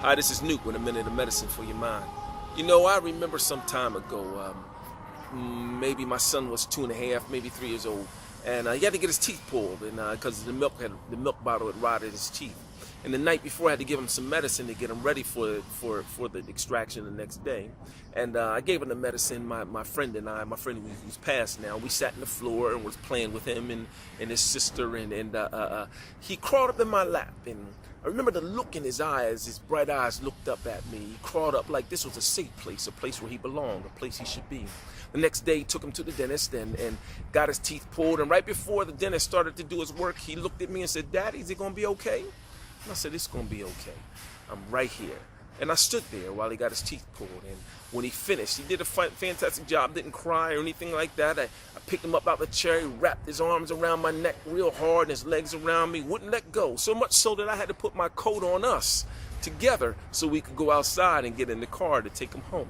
Hi, this is Nuke with a minute of medicine for your mind. You know, I remember some time ago, maybe my son was 2.5, maybe 3 years old, and he had to get his teeth pulled, and because the milk bottle had rotted his teeth. And the night before, I had to give him some medicine to get him ready for the extraction the next day. And I gave him the medicine. My friend and I, my friend who's passed now, we sat on the floor and was playing with him and his sister, and he crawled up in my lap, and I remember the look in his eyes. His bright eyes looked up at me. He crawled up like this was a safe place, a place where he belonged, a place he should be. The next day, he took him to the dentist and got his teeth pulled. And right before the dentist started to do his work, he looked at me and said, "Daddy, is it going to be okay?" And I said, "It's going to be okay. I'm right here." And I stood there while he got his teeth pulled. And when he finished, he did a fantastic job, didn't cry or anything like that. I picked him up out the chair, he wrapped his arms around my neck real hard and his legs around me, wouldn't let go. So much so that I had to put my coat on us together so we could go outside and get in the car to take him home.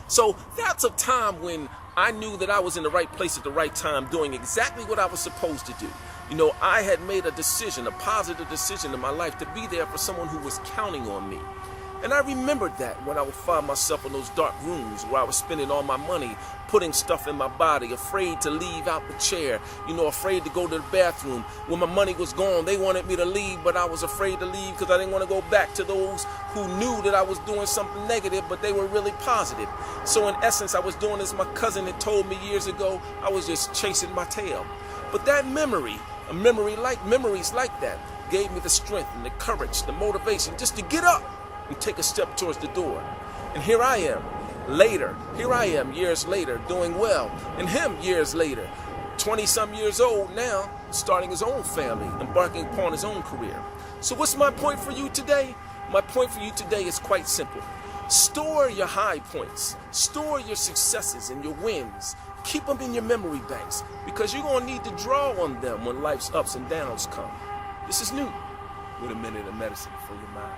So that's a time when I knew that I was in the right place at the right time, doing exactly what I was supposed to do. You know, I had made a decision, a positive decision in my life to be there for someone who was counting on me. And I remembered that when I would find myself in those dark rooms where I was spending all my money, putting stuff in my body, afraid to leave out the chair, you know, afraid to go to the bathroom. When my money was gone, they wanted me to leave, but I was afraid to leave because I didn't want to go back to those who knew that I was doing something negative, but they were really positive. So in essence, I was doing as my cousin had told me years ago, I was just chasing my tail. But that memories like that, gave me the strength and the courage, the motivation just to get up and take a step towards the door. And here I am, years later, doing well. And him, years later, 20-some years old now, starting his own family, embarking upon his own career. So what's my point for you today? My point for you today is quite simple. Store your high points. Store your successes and your wins. Keep them in your memory banks, because you're going to need to draw on them when life's ups and downs come. This is New with a minute of medicine for your mind.